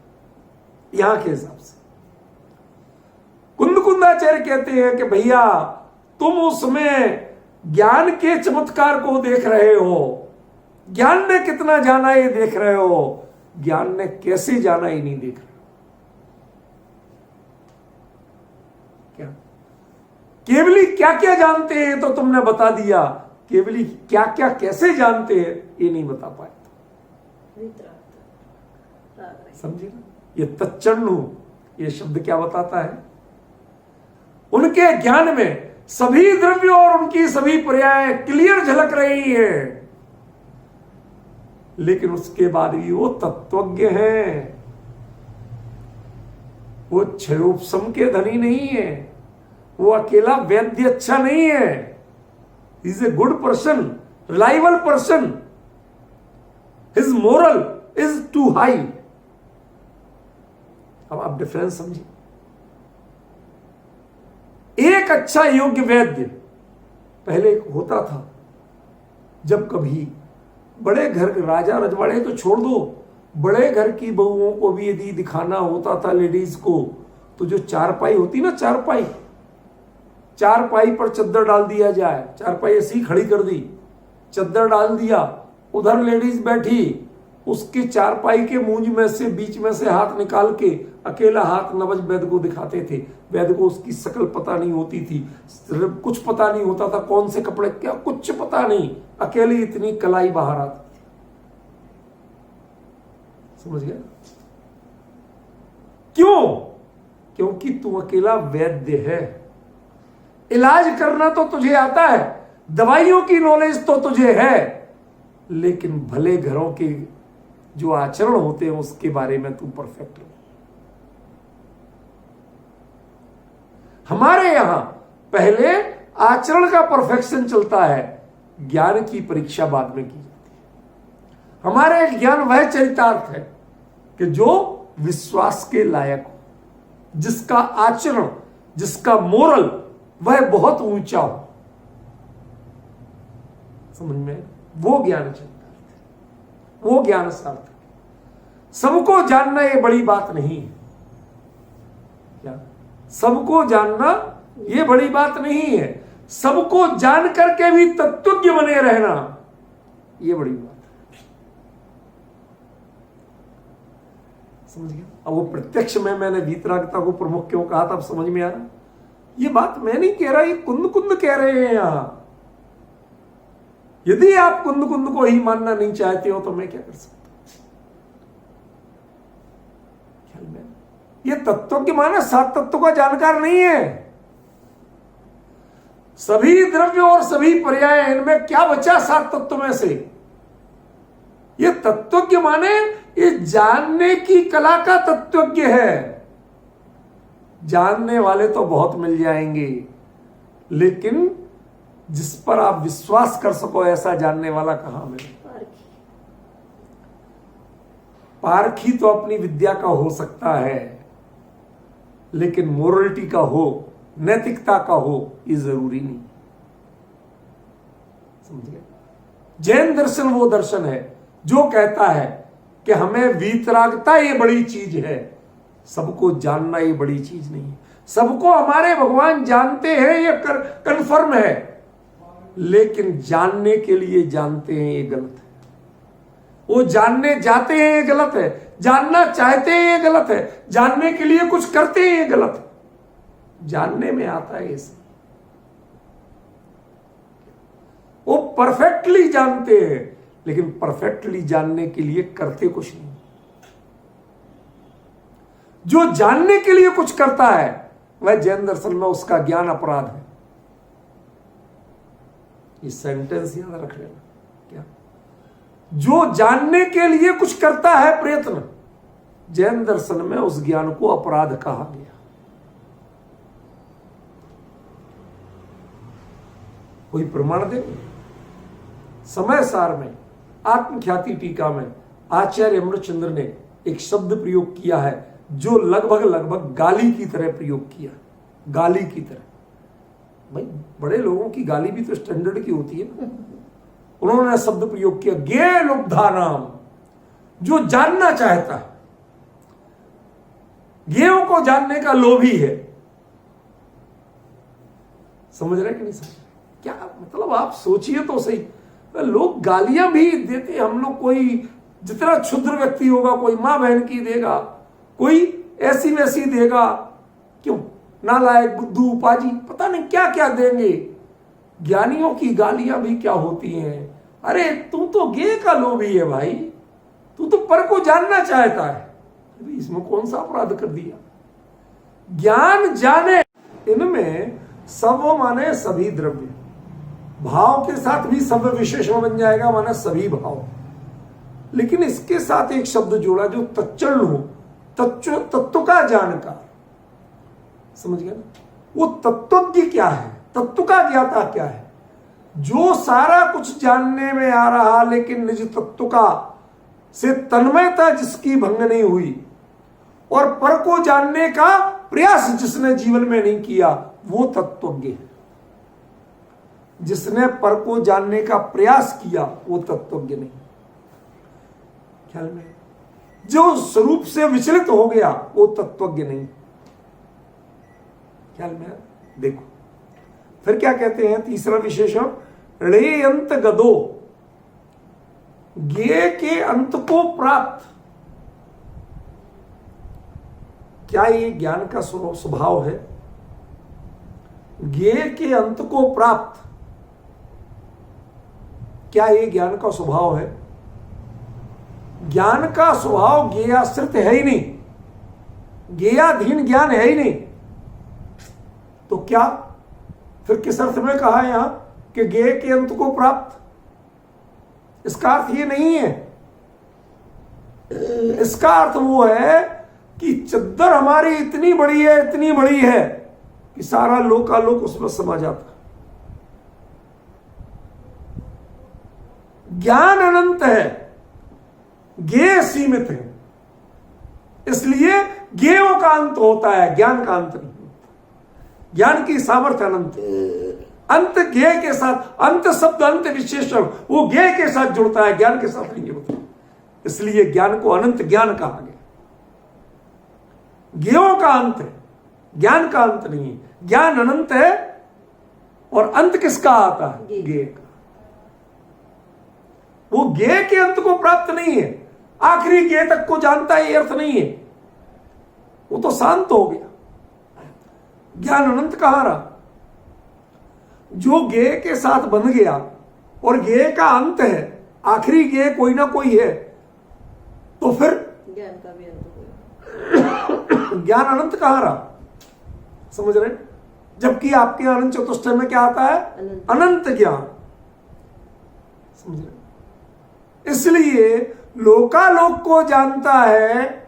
यहां के हिसाब से। कुंदाचार्य कहते हैं कि भैया तुम उसमें ज्ञान के चमत्कार को देख रहे हो, ज्ञान ने कितना जाना ये देख रहे हो, ज्ञान ने कैसे जाना ये नहीं देख रहे। केवली क्या क्या जानते हैं तो तुमने बता दिया, केवली क्या क्या कैसे जानते हैं ये नहीं बता पाए। समझे ना? ये तच्चण्णु ये शब्द क्या बताता है? उनके ज्ञान में सभी द्रव्य और उनकी सभी पर्याय क्लियर झलक रही है, लेकिन उसके बाद भी वो तत्वज्ञ हैं। वो क्षयोपशम के धनी नहीं है, वो अकेला वैद्य अच्छा नहीं है। Is a good person, reliable person, his moral is too high. अब आप डिफरेंस समझिए। एक अच्छा योग्य वैद्य पहले होता था, जब कभी बड़े घर के राजा रजवाड़े तो छोड़ दो, बड़े घर की बहुओं को भी यदि दिखाना होता था लेडीज को, तो जो चारपाई होती ना, चारपाई पर चद्दर डाल दिया जाए, चारपाई ऐसी खड़ी कर दी, चद्दर डाल दिया, उधर लेडीज बैठी, उसके चारपाई के मूंज में से बीच में से हाथ निकाल के अकेला हाथ नवज वैद्य को दिखाते थे। वैद्य को उसकी शकल पता नहीं होती थी, कुछ पता नहीं होता था, कौन से कपड़े क्या कुछ पता नहीं, अकेली इतनी कलाई बाहर आती थी। समझ गया? क्यों? क्योंकि तू अकेला वैद्य है। इलाज करना तो तुझे आता है, दवाइयों की नॉलेज तो तुझे है, लेकिन भले घरों के जो आचरण होते हैं उसके बारे में तू परफेक्ट नहीं। हमारे यहां पहले आचरण का परफेक्शन चलता है, ज्ञान की परीक्षा बाद में की जाती है। हमारे ज्ञान वह चरितार्थ है कि जो विश्वास के लायक हो, जिसका आचरण, जिसका मोरल वह बहुत ऊंचा हो। समझ में? वो ज्ञान चरितार्थ है, वो ज्ञान सार्थक है। सबको जानना ये बड़ी बात नहीं है। क्या? सबको जानना ये बड़ी बात नहीं है। सबको जान करके भी तत्वज्ञ बने रहना ये बड़ी बात है। समझ गया? अब वो प्रत्यक्ष में मैंने वीतरागता को प्रमुख क्यों कहा था, अब समझ में आ रहा? ये बात मैं नहीं कह रहा, ये कुंद कुंद कह रहे हैं यहां। यदि आप कुंद कुंद को ही मानना नहीं चाहते हो तो मैं क्या कर सकता हूं? ये तत्व के माने सात तत्व का जानकार नहीं है। सभी द्रव्य और सभी पर्याय, इनमें क्या बचा सात तत्व में से? ये तत्वज्ञ माने ये जानने की कला का तत्वज्ञ है। जानने वाले तो बहुत मिल जाएंगे, लेकिन जिस पर आप विश्वास कर सको ऐसा जानने वाला कहां मिले? पारखी तो अपनी विद्या का हो सकता है, लेकिन मोरलिटी का हो, नैतिकता का हो, ये जरूरी नहीं। समझ गए? जैन दर्शन वो दर्शन है जो कहता है कि हमें वीतरागता ये बड़ी चीज है, सबको जानना ये बड़ी चीज नहीं है। सबको हमारे भगवान जानते हैं ये कन्फर्म है, लेकिन जानने के लिए जानते हैं ये गलत है। वो जानने जाते हैं ये गलत है, जानना चाहते हैं ये गलत है, जानने के लिए कुछ करते हैं ये गलत है। जानने में आता है इसे, वो परफेक्टली जानते हैं, लेकिन परफेक्टली जानने के लिए करते कुछ नहीं। जो जानने के लिए कुछ करता है वह जैन दर्शन में उसका ज्ञान अपराध है। ये सेंटेंस याद रख लेना। क्या? जो जानने के लिए कुछ करता है प्रयत्न, जैन दर्शन में उस ज्ञान को अपराध कहा गया। कोई प्रमाण दे? समय सार में आत्मख्याति टीका में आचार्य अमृतचंद्र ने एक शब्द प्रयोग किया है जो लगभग गाली की तरह प्रयोग किया। गाली की तरह। भाई बड़े लोगों की गाली भी तो स्टैंडर्ड की होती है ना। उन्होंने शब्द प्रयोग किया ज्ञे लुब्धा नाम, जो जानना चाहता है, ज्ञेयों को जानने का लोभी है। समझ रहे कि नहीं समझ? क्या मतलब आप सोचिए तो सही। लोग गालियां भी देते, हम लोग कोई जितना क्षुद्र व्यक्ति होगा, कोई मां बहन की देगा, कोई ऐसी वैसी देगा। क्यों? नालायक, बुद्धू, पाजी, पता नहीं क्या क्या देंगे। ज्ञानियों की गालियां भी क्या होती हैं। अरे तू तो गे का लोभी है भाई, तू तो पर को जानना चाहता है। अरे इसमें कौन सा अपराध कर दिया। ज्ञान जाने, इनमें सब माने सभी द्रव्य, भाव के साथ भी सब विशेषण बन जाएगा, माने सभी भाव। लेकिन इसके साथ एक शब्द जोड़ा जो तच्चल हो, तत्व का जानकार, समझ गए ना। वो तत्वज्ञ क्या है, तत्व का ज्ञाता क्या है, जो सारा कुछ जानने में आ रहा लेकिन निज तत्व का से तन्मयता जिसकी भंग नहीं हुई, और पर को जानने का प्रयास जिसने जीवन में नहीं किया, वो तत्वज्ञ है। जिसने पर को जानने का प्रयास किया वो तत्वज्ञ नहीं। ख्याल में, जो स्वरूप से विचलित हो गया वो तत्वज्ञ नहीं। ख्याल में देखो, फिर क्या कहते हैं तीसरा विशेषण, रे अंत गदो, गे के अंत को प्राप्त। क्या ये ज्ञान का स्वभाव है? गे के अंत को प्राप्त, क्या ये ज्ञान का स्वभाव है? ज्ञान का स्वभाव ज्ञेयाश्रित है ही नहीं, ज्ञेयाधीन ज्ञान है ही नहीं। तो क्या फिर किस अर्थ में कहा यहां कि ज्ञेय के अंत को प्राप्त? इसका अर्थ ये नहीं है। इसका अर्थ वो है कि चद्दर हमारी इतनी बड़ी है, इतनी बड़ी है कि सारा लोकालोक उसमें समा जाता। ज्ञान अनंत है, ज्ञेय सीमित है, इसलिए ज्ञेयों का अंत होता है, ज्ञान का अंत नहीं होता। ज्ञान की सामर्थ्य अनंत है। अंत ज्ञेय के साथ, अंत शब्द, अंत विशेषण वो ज्ञेय के साथ जुड़ता है, ज्ञान के साथ नहीं जुड़ता। इसलिए ज्ञान को अनंत ज्ञान कहा गया। ज्ञेयों का अंत है, ज्ञान का अंत नहीं है। ज्ञान अनंत है और अंत किसका आता है? ज्ञेय का। वो ज्ञेय के अंत को प्राप्त नहीं है, आखिरी ज्ञेय तक को जानता है, ये अर्थ नहीं है। वो तो शांत हो गया। ज्ञान अनंत कहां रहा? जो ज्ञेय के साथ बन गया और ज्ञेय का अंत है, आखिरी ज्ञेय कोई ना कोई है, तो फिर ज्ञान का भी अंत कोई। ज्ञान अनंत कहां रहा? समझ रहे? जबकि आपके अनंत चतुष्टय में क्या आता है? अनंत ज्ञान। समझ रहे? इसलिए लोकालोक को जानता है,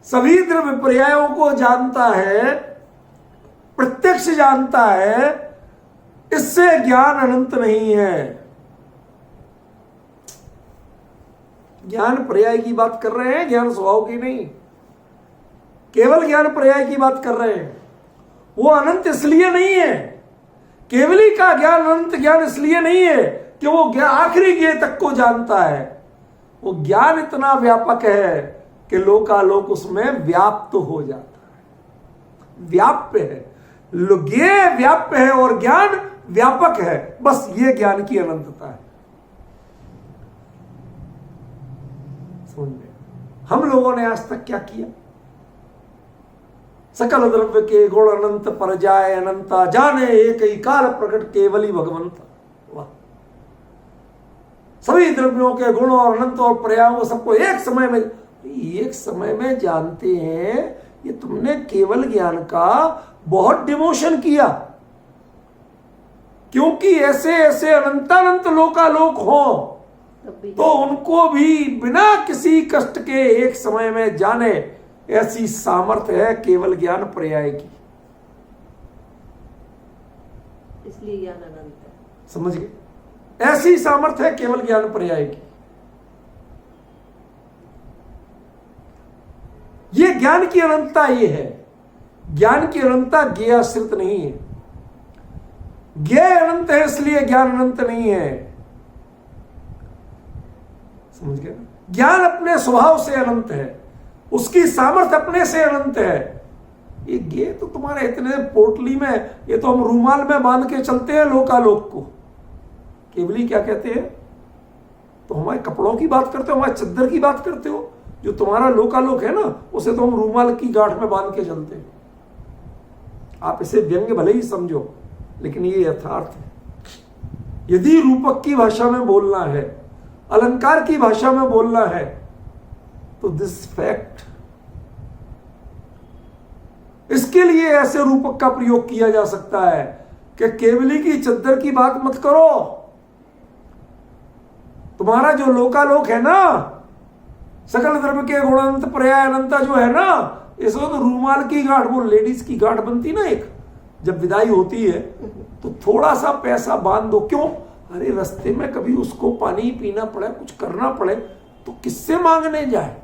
सभी द्रव्य पर्यायों को जानता है, प्रत्यक्ष जानता है, इससे ज्ञान अनंत नहीं है। ज्ञान पर्याय की बात कर रहे हैं, ज्ञान स्वभाव की नहीं। केवल ज्ञान पर्याय की बात कर रहे हैं। वो अनंत इसलिए नहीं है, केवली का ज्ञान अनंत ज्ञान इसलिए नहीं है कि वो आखिरी ज्ञेय तक को जानता है। वो ज्ञान इतना व्यापक है कि लोकालोक उसमें व्याप्त हो जाता है, व्याप्य है। ज्ञेय व्याप्य है और ज्ञान व्यापक है, बस ये ज्ञान की अनंतता है। समझ में? हम लोगों ने आज तक क्या किया? सकल द्रव्य के गुण अनंत पर जाए अनंता, जाने एक ही काल प्रकट केवली भगवंता। वाह! सभी द्रव्यों के गुण और अनंत और पर्यायों सबको एक समय में जानते हैं। ये तुमने केवल ज्ञान का बहुत डिमोशन किया, क्योंकि ऐसे ऐसे अनंतानंत लोकालोक हो तो उनको भी बिना किसी कष्ट के एक समय में जाने, ऐसी सामर्थ्य है केवल ज्ञान पर्याय की। इसलिए ज्ञान अनंत है। समझ गए? ऐसी सामर्थ्य है केवल ज्ञान पर्याय की। ये ज्ञान की अनंतता ये है। ज्ञान की अनंतता ज्ञेयाश्रित नहीं है। ज्ञेय अनंत है इसलिए ज्ञान अनंत नहीं है। समझ गए? ज्ञान अपने स्वभाव से अनंत है, उसकी सामर्थ्य अपने से अनंत है। ये ज्ञेय तो तुम्हारे इतने पोटली में, ये तो हम रूमाल में बांध के चलते हैं लोकालोक को। केवली क्या कहते हैं? तो हमारे कपड़ों की बात करते हो, हमारे चद्दर की बात करते हो। जो तुम्हारा लोकालोक है ना, उसे तो हम रूमाल की गांठ में बांध के चलते हैं। आप इसे व्यंग्य भले ही समझो, लेकिन ये यथार्थ है। यदि रूपक की भाषा में बोलना है, अलंकार की भाषा में बोलना है, तो दिस फैक्ट, इसके लिए ऐसे रूपक का प्रयोग किया जा सकता है कि केवली की चद्दर की बात मत करो। तुम्हारा जो लोकालोक है ना, सकल द्रव्य के गुणांत पर्याय अनंता जो है ना, इस वक्त रूमाल की गांठ, वो लेडीज की गांठ बनती ना एक, जब विदाई होती है तो थोड़ा सा पैसा बांध दो। क्यों? अरे रास्ते में कभी उसको पानी पीना पड़े, कुछ करना पड़े, तो किससे मांगने जाए,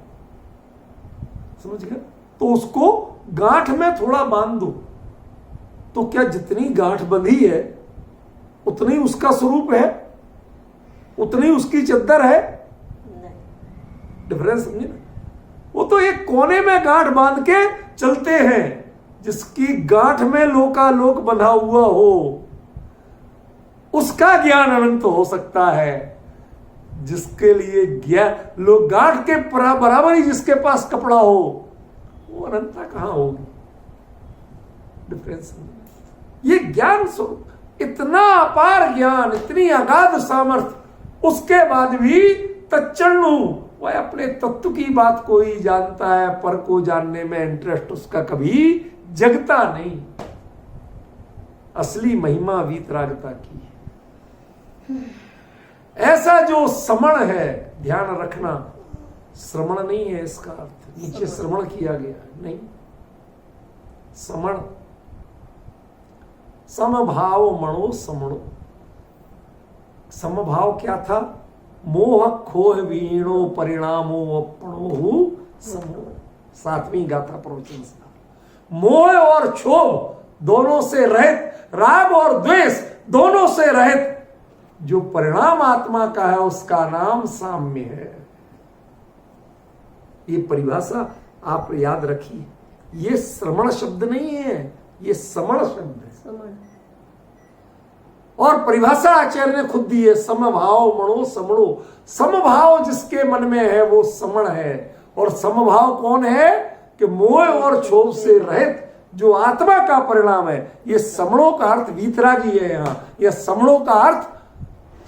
समझ गए? तो उसको गांठ में थोड़ा बांध दो। तो क्या जितनी गांठ बंधी है उतनी उसका स्वरूप है, उतनी उसकी चद्दर है? डिफरेंस समझे ना? वो तो एक कोने में गांठ बांध के चलते हैं, जिसकी गांठ में लोकालोक बंधा हुआ हो, उसका ज्ञान अनंत हो सकता है। जिसके लिए ज्ञान लोग गांठ के बराबर ही जिसके पास कपड़ा हो, वो अनंतता कहां होगी? डिफरेंस। ये ज्ञान स्वरूप, इतना अपार ज्ञान, इतनी अगाध सामर्थ्य, उसके बाद भी तच्चण्णु, वह अपने तत्व की बात को ही जानता है, पर को जानने में इंटरेस्ट उसका कभी जगता नहीं। असली महिमा वीतरागता की है। ऐसा जो श्रमण है, ध्यान रखना, श्रमण नहीं है इसका अर्थ, नीचे श्रवण किया गया नहीं, श्रमण, समभाव मणो समणो। समभाव क्या था? मोह खोह वीणो परिणामो अपणो समो। 7वीं गाथा प्रवचन से। मोह और क्षोभ दोनों से रहित, राग और द्वेष दोनों से रहित जो परिणाम आत्मा का है, उसका नाम साम्य है। ये परिभाषा आप याद रखिए। ये श्रवण शब्द नहीं है, ये समण शब्द है। और परिभाषा आचार्य ने खुद दी है, समभाव मणो समणो। समभाव जिसके मन में है वो समण है, और समभाव कौन है? कि मोह और क्षोभ से रहित जो आत्मा का परिणाम है। ये समणों का अर्थ वीतरागी है। यहां यह समणों का अर्थ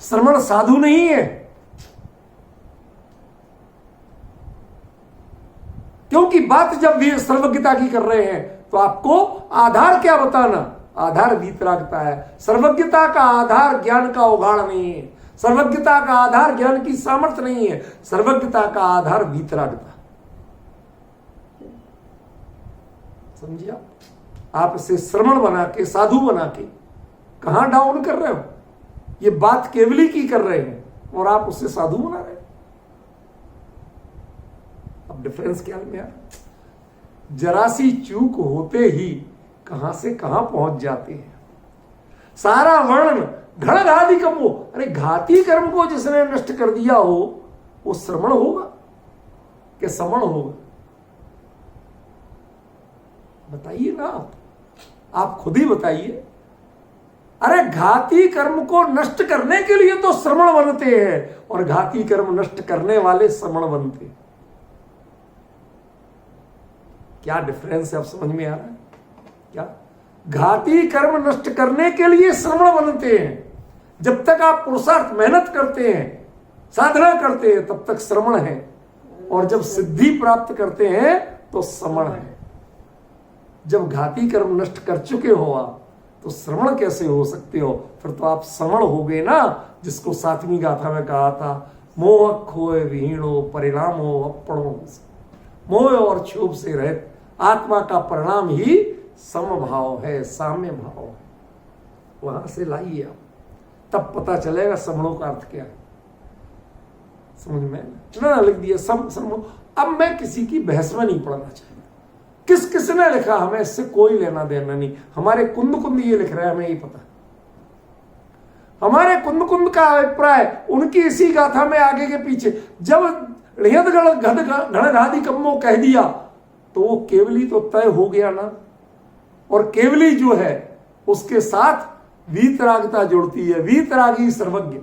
श्रमण साधु नहीं है, क्योंकि बात जब भी सर्वज्ञता की कर रहे हैं तो आपको आधार क्या बताना? आधार वीतरागता है। सर्वज्ञता का आधार ज्ञान का उघाड़ नहीं है, सर्वज्ञता का आधार ज्ञान की सामर्थ्य नहीं है, सर्वज्ञता का आधार वीतरागता। समझिए? आप इसे श्रमण बना के, साधु बना के कहां डाउन कर रहे हो? ये बात केवली की कर रहे हैं और आप उससे साधु बना रहे हैं। अब डिफरेंस क्या है? जरा सी चूक होते ही कहां से कहां पहुंच जाते हैं। सारा वर्णन घण घाती कम हो। अरे घाती कर्म को जिसने नष्ट कर दिया हो वो श्रमण होगा कि समण होगा? बताइए ना, आप खुद ही बताइए। अरे घाती कर्म को नष्ट करने के लिए तो श्रमण बनते हैं, और घाती कर्म नष्ट करने वाले श्रमण बनते हैं। क्या डिफरेंस है? अब समझ में आ रहा है क्या? घाती कर्म नष्ट करने के लिए श्रमण बनते हैं। जब तक आप पुरुषार्थ मेहनत करते हैं, साधना करते हैं, तब तक श्रमण है, और जब सिद्धि प्राप्त करते हैं तो समण है। जब घाती कर्म नष्ट कर चुके हो आप, तो श्रवण कैसे हो सकते हो? फिर तो आप समण हो गए ना, जिसको 7वीं गाथा में कहा था, मोह खोए विहीणो परिणामो अपणो। मोह और क्षोभ से रहित आत्मा का परिणाम ही समभाव है, साम्य भाव है। वहां से लाइए आप, तब पता चलेगा समणों का अर्थ क्या है। समझ में ना? लिख दिया सम। अब मैं किसी की बहस में नहीं पढ़ना चाहिए। किसने लिखा हमें इससे कोई लेना देना नहीं। हमारे कुंद ये लिख रहे हैं, हमें ये पता। हमारे कुंद का अभिप्राय उनकी इसी गाथा में आगे के पीछे, जब घड़घादी कम्मो कह दिया तो वो केवली तो तय हो गया ना, और केवली जो है उसके साथ वीतरागता जुड़ती है। वीतरागी सर्वज्ञ,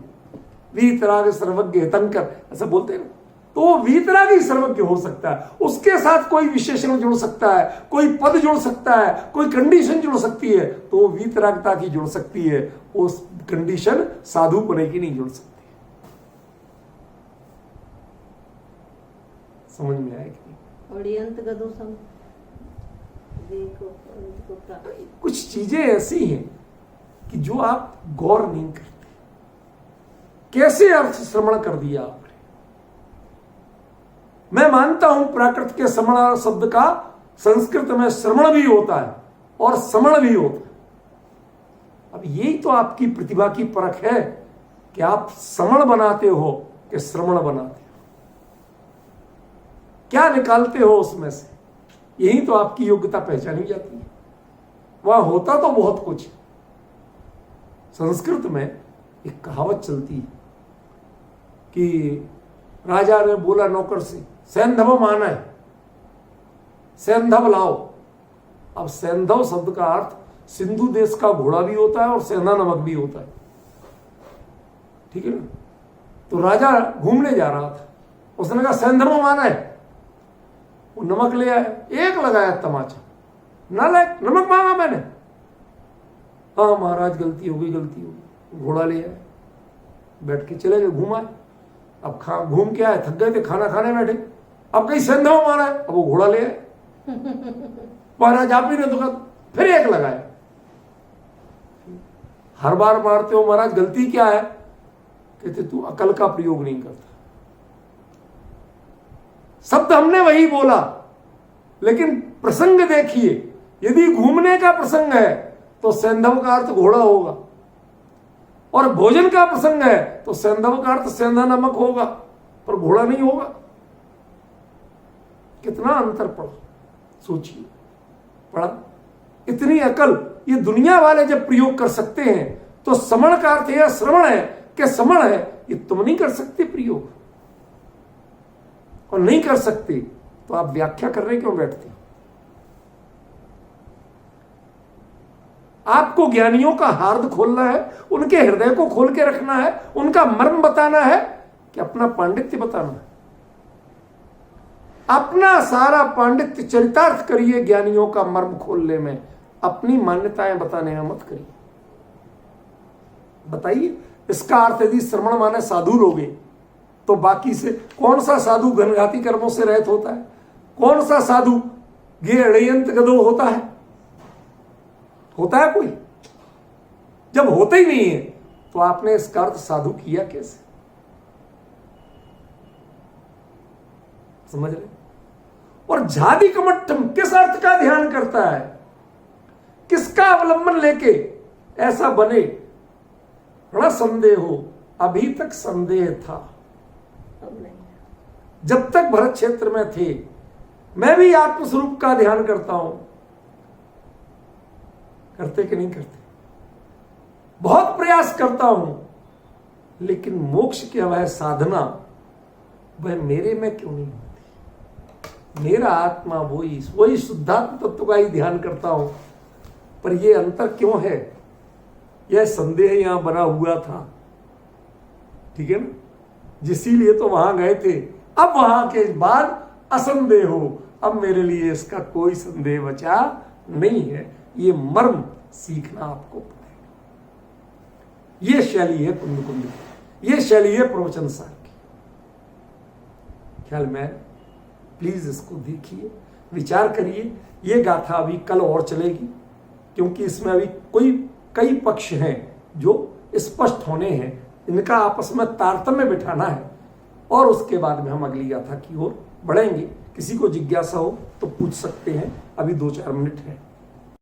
वीतराग सर्वज्ञ हितंकर, ऐसा बोलते हैं। तो वो वीतरागी सर्वज्ञ हो सकता है। उसके साथ कोई विशेषण जुड़ सकता है, कोई पद जुड़ सकता है, कोई कंडीशन जुड़ सकती है, तो वो वीतरागता की जुड़ सकती है। उस कंडीशन साधु पुणे की नहीं जुड़ सकती। समझ में आया कि नहीं? और ये अंत गदो सम देखो अंत को प्राप्ति। कुछ चीजें ऐसी हैं कि जो आप गौर नहीं करते। कैसे अर्थ श्रवण कर दिया आपने। मैं मानता हूं प्राकृत के श्रवण शब्द का संस्कृत में श्रवण भी होता है और श्रवण भी होता है। अब यही तो आपकी प्रतिभा की परख है कि आप श्रवण बनाते हो कि श्रवण बनाते हो, क्या निकालते हो उसमें से। यही तो आपकी योग्यता पहचानी जाती है। वहां होता तो बहुत कुछ। संस्कृत में एक कहावत चलती है कि राजा ने बोला नौकर से, सैंधव माना है, सैंधव लाओ। अब सैंधव शब्द का अर्थ सिंधु देश का घोड़ा भी होता है और सेंधा नमक भी होता है, ठीक है ना। तो राजा घूमने जा रहा था, उसने कहा सैंधव माना है। वो नमक ले आया, एक लगाया तमाचा, नालायक, नमक मांगा मैंने। हाँ महाराज गलती हो गई, गलती हो गई। घोड़ा ले आया, बैठ के चले गए, घुमाए। अब घूम के आए, थक गए थे, खाना खाने बैठे। अब कहीं सैंधव मारा है, अब वो घोड़ा ले आए। महाराज आप ही ने तो कहा, फिर एक लगाया। हर बार मारते हो महाराज, गलती क्या है? कहते तू अकल का प्रयोग नहीं करता। शब्द हमने वही बोला, लेकिन प्रसंग देखिए। यदि घूमने का प्रसंग है तो सैंधव का अर्थ घोड़ा होगा, और भोजन का प्रसंग है तो सैंधव का अर्थ सेंधा नमक होगा, पर घोड़ा नहीं होगा। कितना अंतर पड़ा, सोचिए। पड़ा इतनी अकल ये दुनिया वाले जब प्रयोग कर सकते हैं, तो श्रवण का अर्थ यह श्रवण है कि श्रवण है, ये तुम नहीं कर सकते प्रयोग। और नहीं कर सकते तो आप व्याख्या करने क्यों बैठते? आपको ज्ञानियों का हार्द खोलना है, उनके हृदय को खोल के रखना है, उनका मर्म बताना है कि अपना पांडित्य बताना है। अपना सारा पांडित्य चरितार्थ करिए ज्ञानियों का मर्म खोलने में, अपनी मान्यताएं बताने में मत करिए। बताइए, इसका अर्थ यदि श्रवण माने साधु लोगे, तो बाकी से कौन सा साधु घनघाती कर्मों से रहित होता है? कौन सा साधु गे अड़यंत गदो होता है? होता है कोई? जब होता ही नहीं है तो आपने इसका अर्थ साधु किया कैसे? समझ रहे? और झादी कमट्ठम किस अर्थ का ध्यान करता है? किसका अवलंबन लेके ऐसा बने? बड़ा संदेह हो। अभी तक संदेह था, अब नहीं। जब तक भरत क्षेत्र में थे। मैं भी आत्मस्वरूप का ध्यान करता हूं। करते कि नहीं करते? बहुत प्रयास करता हूं, लेकिन मोक्ष की वह साधना वह मेरे में क्यों नहीं होती? मेरा आत्मा वही शुद्धात्म तत्व का ही ध्यान करता हूं, पर यह अंतर क्यों है? यह संदेह यहां बना हुआ था, ठीक है ना। जिसीलिए तो वहां गए थे। अब वहां के बाद असंदेह हो। अब मेरे लिए इसका कोई संदेह बचा नहीं है। ये मर्म सीखना आपको पड़ेगा। ये शैली है कुंद कुंद की, ये शैली है प्रवचन सार की। ख्याल में प्लीज इसको देखिए, विचार करिए। ये गाथा अभी कल और चलेगी, क्योंकि इसमें अभी कई पक्ष हैं जो स्पष्ट होने हैं। इनका आपस में तारतम्य बिठाना है, और उसके बाद में हम अगली गाथा की ओर बढ़ेंगे। किसी को जिज्ञासा हो तो पूछ सकते हैं। अभी 2-4 मिनट है।